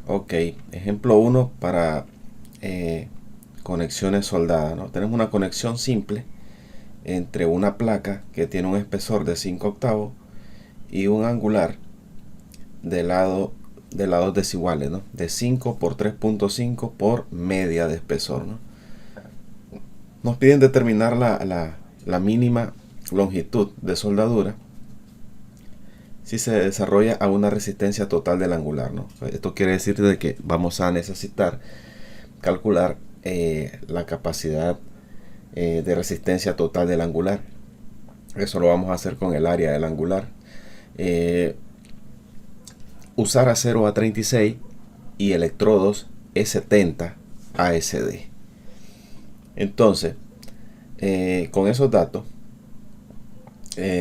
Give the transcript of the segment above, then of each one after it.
Ok, ejemplo uno para conexiones soldadas, ¿no? Tenemos una conexión simple entre una placa que tiene un espesor de 5 octavos y un angular de lados desiguales, ¿no? De 5 por 3.5 por media de espesor, ¿no? Nos piden determinar la mínima longitud de soldadura si se desarrolla a una resistencia total del angular, ¿no? Esto quiere decir de que vamos a necesitar calcular la capacidad de resistencia total del angular. Eso lo vamos a hacer con el área del angular. Usar acero A36 y electrodos E70 ASD. Entonces, con esos datos,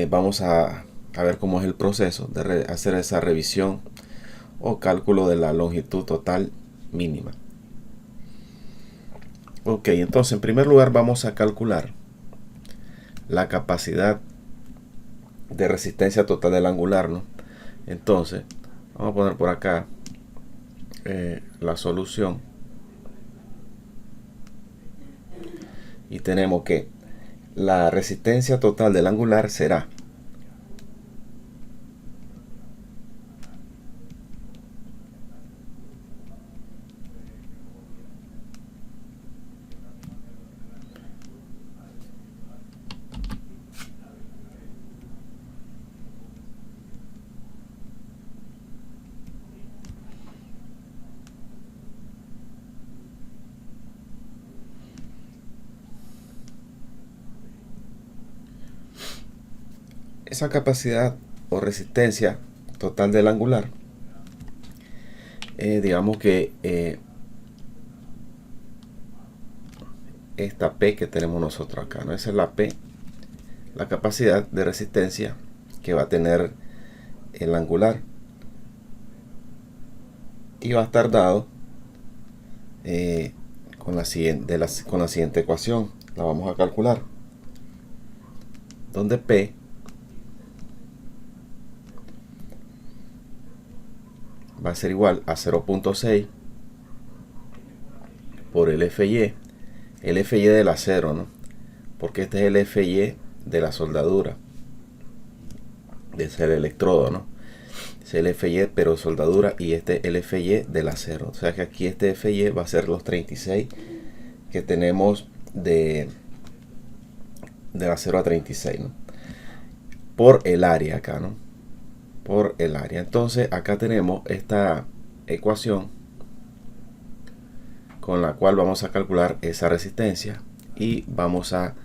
vamos a ver cómo es el proceso de hacer esa revisión o cálculo de la longitud total mínima. Ok, entonces en primer lugar vamos a calcular la capacidad de resistencia total del angular, ¿no? Entonces, vamos a poner por acá la solución. Y tenemos que la resistencia total del angular será esa capacidad o resistencia total del angular. Digamos que esta P que tenemos nosotros acá, ¿no? Esa es la P, la capacidad de resistencia que va a tener el angular, y va a estar dado con la siguiente ecuación. La vamos a calcular, donde P va a ser igual a 0.6 por el FY del acero, ¿no? Porque este es el FY de la soldadura, de ser el electrodo, ¿no? Es el FY pero soldadura, y este el FY del acero. O sea que aquí este FY va a ser los 36 que tenemos del acero a 36, ¿no? Por el área acá, ¿no? Por el área. Entonces acá tenemos esta ecuación con la cual vamos a calcular esa resistencia, y vamos a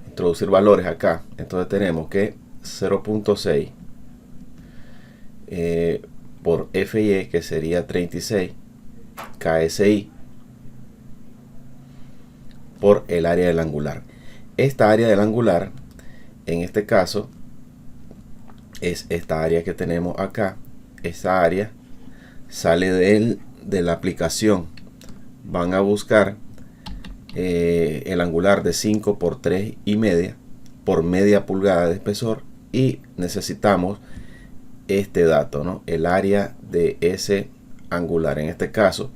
introducir valores acá. Entonces tenemos que 0.6 por FY, que sería 36 KSI, por el área del angular. Esta área del angular, en este caso, es esta área que tenemos acá. Esta área sale de la aplicación. Van a buscar el angular de 5 por 3 y media por media pulgada de espesor, y necesitamos este dato, ¿no? El área de ese angular en este caso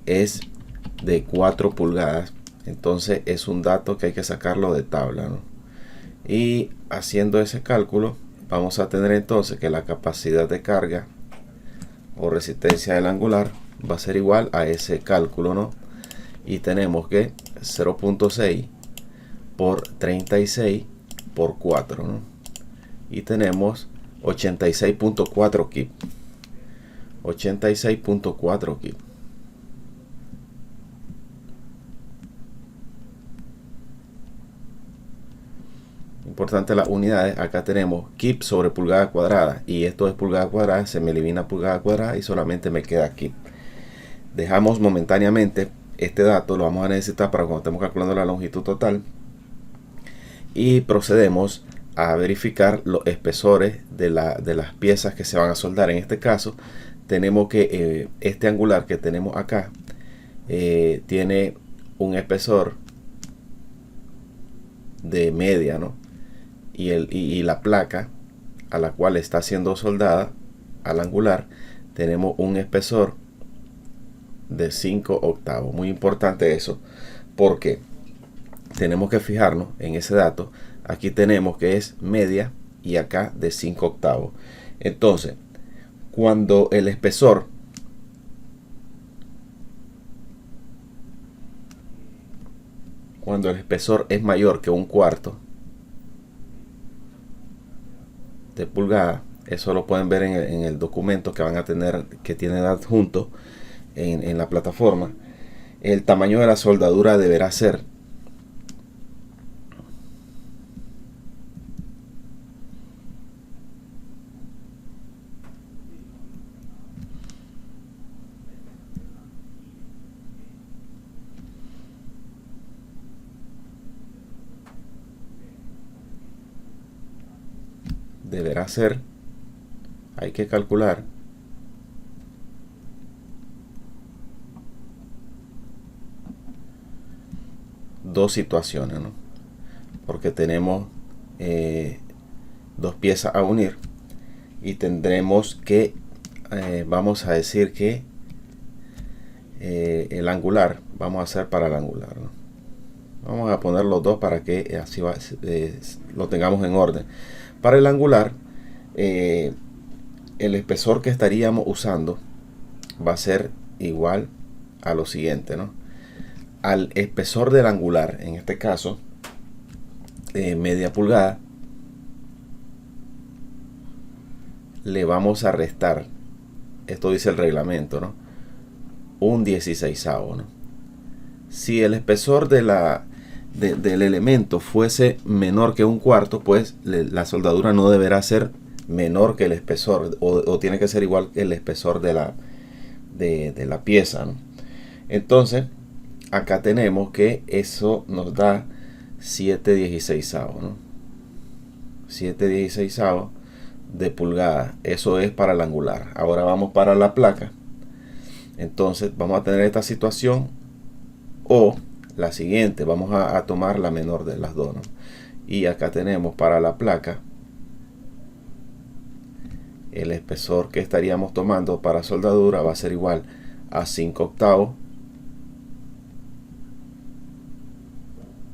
es de 4 pulgadas. Entonces es un dato que hay que sacarlo de tabla, ¿no? Y haciendo ese cálculo vamos a tener entonces que la capacidad de carga o resistencia del angular va a ser igual a ese cálculo, ¿no? Y tenemos que 0.6 por 36 por 4, ¿no? Y tenemos 86.4 kip. 86.4 kip. Importante las unidades. Acá tenemos kip sobre pulgada cuadrada, y esto es pulgada cuadrada, se me elimina pulgada cuadrada y solamente me queda kip. Dejamos momentáneamente este dato, lo vamos a necesitar para cuando estemos calculando la longitud total, y procedemos a verificar los espesores de las piezas que se van a soldar. En este caso tenemos que este angular que tenemos acá tiene un espesor de media, ¿no? Y la placa a la cual está siendo soldada al angular tenemos un espesor de 5 octavos. Muy importante eso, porque tenemos que fijarnos en ese dato. Aquí tenemos que es media y acá de 5 octavos. Entonces, cuando el espesor es mayor que un cuarto de pulgada, eso lo pueden ver en el documento que van a tener, que tienen adjunto en la plataforma. El tamaño de la soldadura deberá ser hay que calcular dos situaciones, ¿no? Porque tenemos dos piezas a unir y tendremos que vamos a decir que el angular vamos a hacer para el angular, ¿no? Vamos a poner los dos para que así lo tengamos en orden. Para el angular, el espesor que estaríamos usando va a ser igual a lo siguiente, ¿no? Al espesor del angular, en este caso, media pulgada, le vamos a restar, esto dice el reglamento, ¿no? Un 16avo, ¿no? Si el espesor del elemento fuese menor que un cuarto, pues la soldadura no deberá ser menor que el espesor, o tiene que ser igual que el espesor de la pieza, ¿no? Entonces, acá tenemos que eso nos da 7/16, ¿no? 7/16 de pulgada. Eso es para el angular. Ahora vamos para la placa. Entonces vamos a tener esta situación o la siguiente. Vamos a tomar la menor de las dos, ¿no? Y acá tenemos para la placa el espesor que estaríamos tomando para soldadura va a ser igual a 5 octavos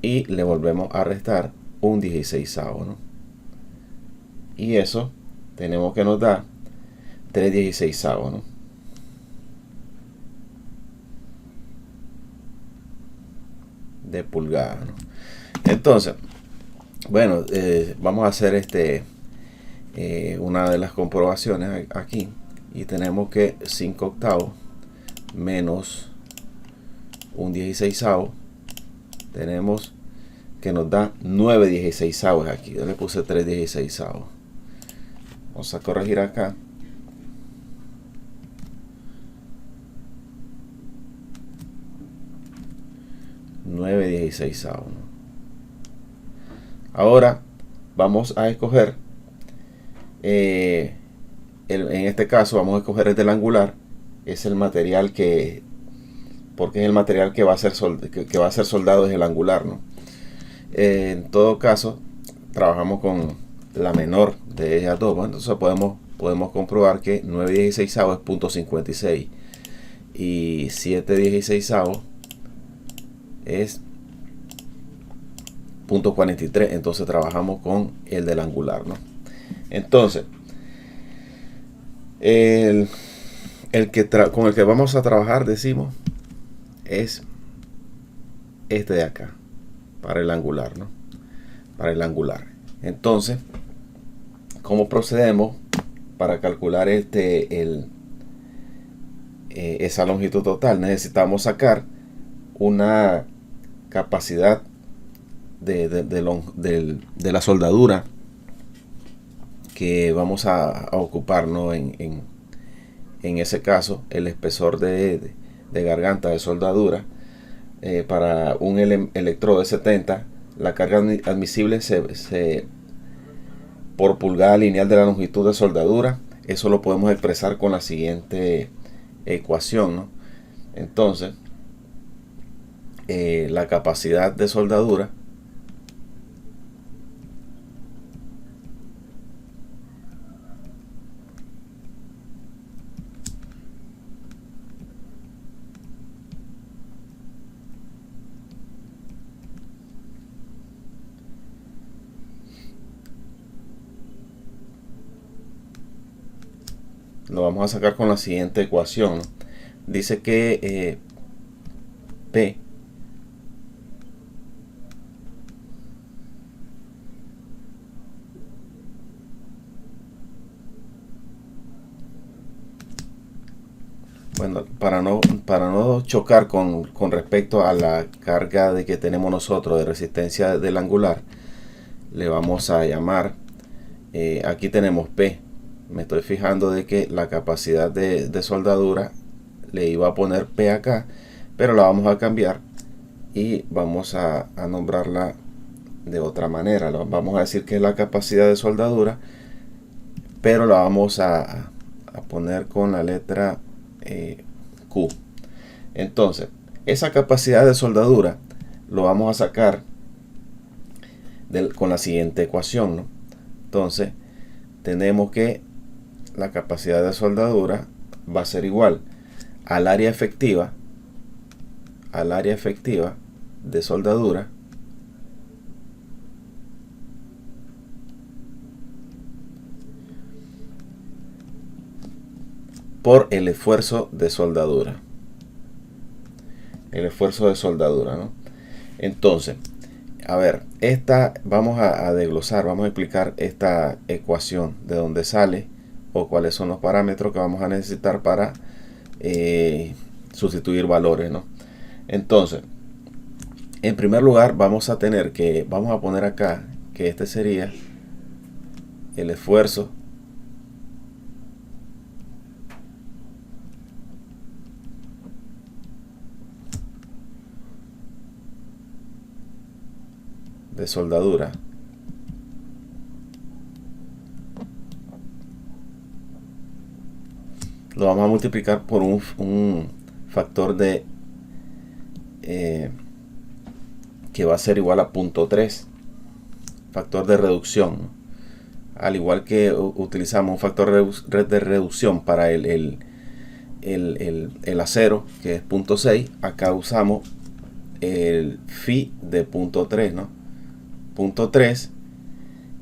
y le volvemos a restar un 16avo, ¿no? Y eso tenemos que nos da 3/16, ¿no? De pulgada, ¿no? Entonces, bueno, vamos a hacer una de las comprobaciones aquí y tenemos que 5 octavos menos un 16avo tenemos que nos da 9/16 aquí. Yo le puse 3/16. Vamos a corregir acá. (9/16). Ahora vamos a escoger en este caso vamos a escoger el del angular. Es el material porque es el material que va a ser soldado, es el angular, ¿no? En todo caso trabajamos con la menor de ellas dos, ¿no? Entonces podemos comprobar que 9/16 es 0.56 y 7/16 es 0.43. Entonces trabajamos con el del angular, ¿no? Entonces con el que vamos a trabajar, decimos, es este de acá, para el angular, ¿no? Para el angular. Entonces, ¿cómo procedemos para calcular esa longitud total? Necesitamos sacar una capacidad de la soldadura que vamos a ocupar, ¿no? En ese caso, el espesor de garganta de soldadura. Para un electrodo de 70, la carga admisible por pulgada lineal de la longitud de soldadura. Eso lo podemos expresar con la siguiente ecuación, ¿no? Entonces, la capacidad de soldadura lo vamos a sacar con la siguiente ecuación, ¿no? Dice que P bueno, para no chocar con respecto a la carga de que tenemos nosotros de resistencia del angular, le vamos a llamar, aquí tenemos P. Me estoy fijando de que la capacidad de soldadura le iba a poner P acá, pero la vamos a cambiar y vamos a nombrarla de otra manera. Vamos a decir que es la capacidad de soldadura, pero la vamos a poner con la letra Q. Entonces, esa capacidad de soldadura lo vamos a sacar con la siguiente ecuación, ¿no? Entonces, tenemos que la capacidad de soldadura va a ser igual al área efectiva de soldadura por el esfuerzo de soldadura. El esfuerzo de soldadura, ¿no? Entonces, a ver, vamos a desglosar, vamos a explicar esta ecuación, de dónde sale o cuáles son los parámetros que vamos a necesitar para sustituir valores, ¿no? Entonces, en primer lugar vamos a poner acá que este sería el esfuerzo de soldadura lo vamos a multiplicar por un factor de que va a ser igual a 0.3, factor de reducción, ¿no? Al igual que utilizamos un factor de reducción para el acero, que es 0.6, acá usamos el phi de 0.3, ¿no? 0.3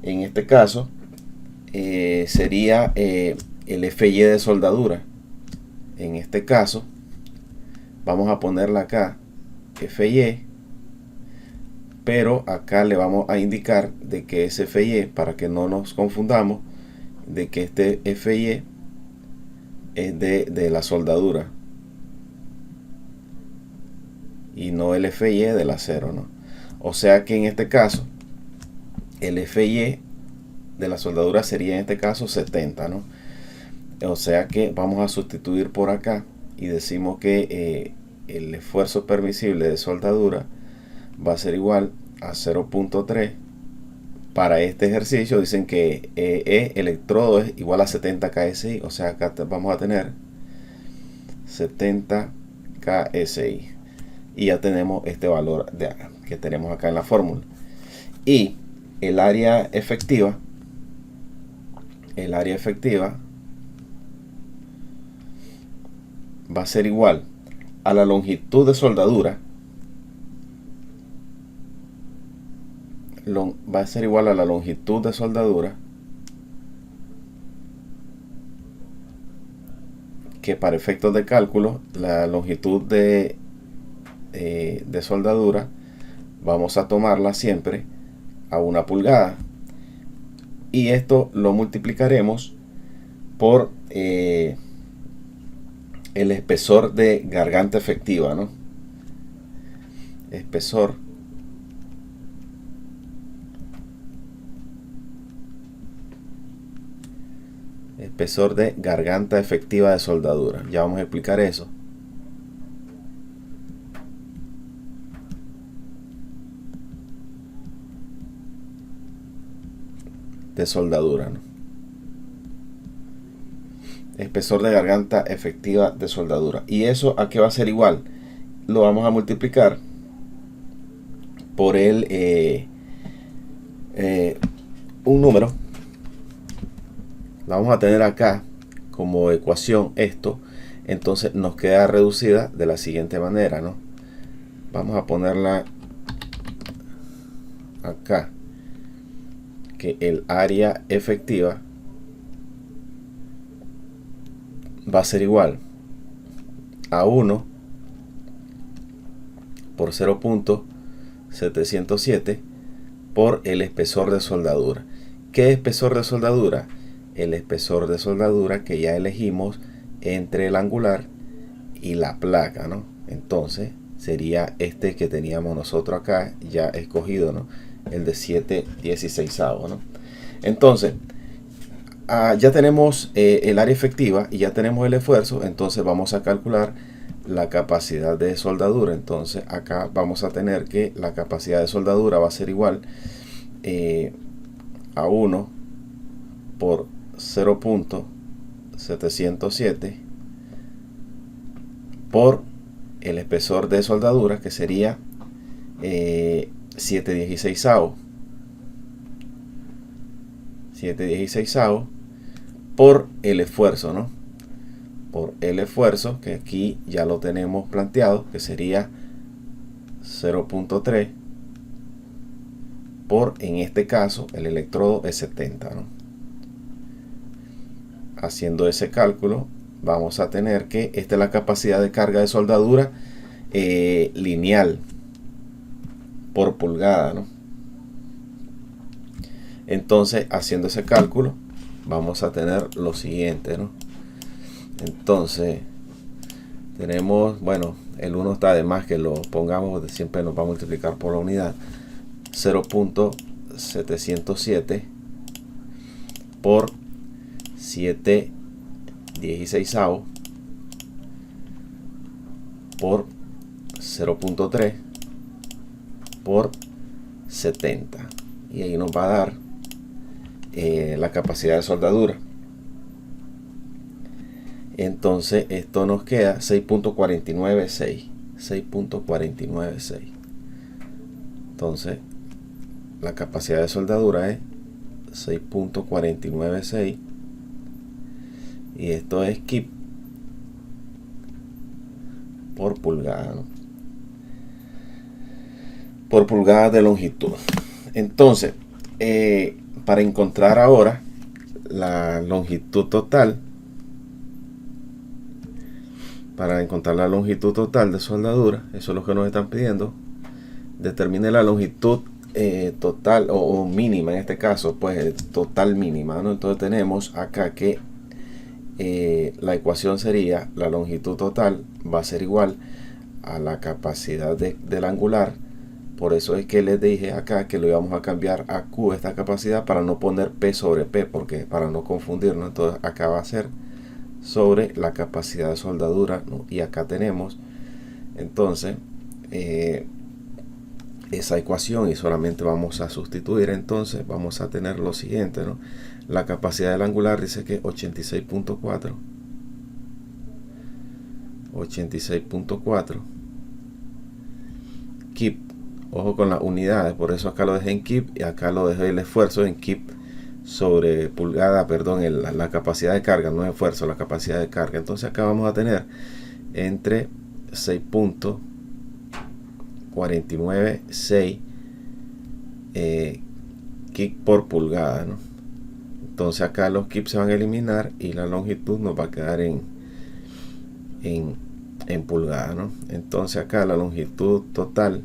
en este caso sería el FY de soldadura. En este caso vamos a ponerla acá FY, pero acá le vamos a indicar de que es FY, para que no nos confundamos, de que este FY es de la soldadura y no el FY del acero, ¿no? O sea que en este caso el FY de la soldadura sería en este caso 70, ¿no? O sea que vamos a sustituir por acá y decimos que el esfuerzo permisible de soldadura va a ser igual a 0.3. Para este ejercicio dicen que electrodo es igual a 70 KSI, o sea acá vamos a tener 70 KSI y ya tenemos este valor que tenemos acá en la fórmula. Y el área efectiva va a ser igual a la longitud de soldadura, va a ser igual a la longitud de soldadura, que para efectos de cálculo la longitud de soldadura vamos a tomarla siempre a 1 pulgada, y esto lo multiplicaremos por el espesor de garganta efectiva, ¿no? Espesor de garganta efectiva de soldadura. Ya vamos a explicar eso. De soldadura, ¿no? Espesor de garganta efectiva de soldadura. ¿Y eso a qué va a ser igual? Lo vamos a multiplicar por un número. La vamos a tener acá como ecuación esto. Entonces nos queda reducida de la siguiente manera, ¿no? Vamos a ponerla acá, que el área efectiva va a ser igual a 1 por 0.707 por el espesor de soldadura. ¿Qué espesor de soldadura? El espesor de soldadura que ya elegimos entre el angular y la placa, ¿no? Entonces sería este que teníamos nosotros acá ya escogido, ¿no? El de 7/16, ¿no? Entonces ya tenemos el área efectiva y ya tenemos el esfuerzo. Entonces vamos a calcular la capacidad de soldadura. Entonces acá vamos a tener que la capacidad de soldadura va a ser igual a 1 por 0.707 por el espesor de soldadura, que sería 7/16 por el esfuerzo, ¿no? Por el esfuerzo, que aquí ya lo tenemos planteado, que sería 0.3 por, en este caso, el electrodo es 70, ¿no? Haciendo ese cálculo, vamos a tener que esta es la capacidad de carga de soldadura lineal por pulgada, ¿no? Entonces, haciendo ese cálculo, vamos a tener lo siguiente, ¿no? Entonces, tenemos, bueno, el 1 está de más que lo pongamos, siempre nos va a multiplicar por la unidad. 0.707 por 7/16 por 0.3 por 70, y ahí nos va a dar la capacidad de soldadura. Entonces esto nos queda 6.496. Entonces la capacidad de soldadura es 6.496 y esto es kip por pulgada, ¿no? Por pulgada de longitud. Entonces para encontrar ahora la longitud total, de soldadura, eso es lo que nos están pidiendo. Determine la longitud total o mínima, en este caso pues total mínima, ¿no? Entonces tenemos acá que la ecuación sería la longitud total va a ser igual a la capacidad del angular. Por eso es que les dije acá que lo íbamos a cambiar a Q, esta capacidad, para no poner P sobre P, porque para no confundirnos. Entonces acá va a ser sobre la capacidad de soldadura, ¿no? Y acá tenemos entonces esa ecuación y solamente vamos a sustituir. Entonces vamos a tener lo siguiente, ¿no? La capacidad del angular dice que 86.4 kip. Ojo con las unidades, por eso acá lo dejé en kip y acá lo dejé el esfuerzo en kip sobre pulgada, perdón, la capacidad de carga, no es esfuerzo, la capacidad de carga. Entonces acá vamos a tener entre 6.496 kip por pulgada, ¿no? Entonces acá los kip se van a eliminar y la longitud nos va a quedar en pulgada, ¿no? Entonces acá la longitud total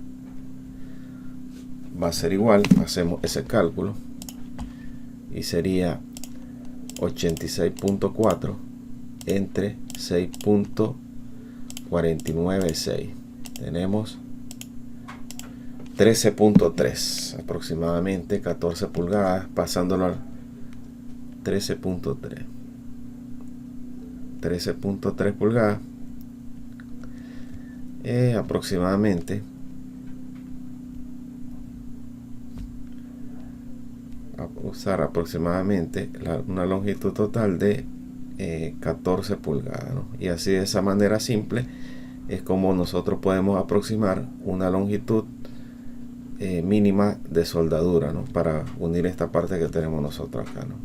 va a ser igual, hacemos ese cálculo y sería 86.4 entre 6.496. Tenemos 13.3, aproximadamente 14 pulgadas, pasándolo al 13.3 pulgadas, aproximadamente usar aproximadamente una longitud total de 14 pulgadas, ¿no? Y así, de esa manera simple, es como nosotros podemos aproximar una longitud mínima de soldadura, ¿no? Para unir esta parte que tenemos nosotros acá, ¿no?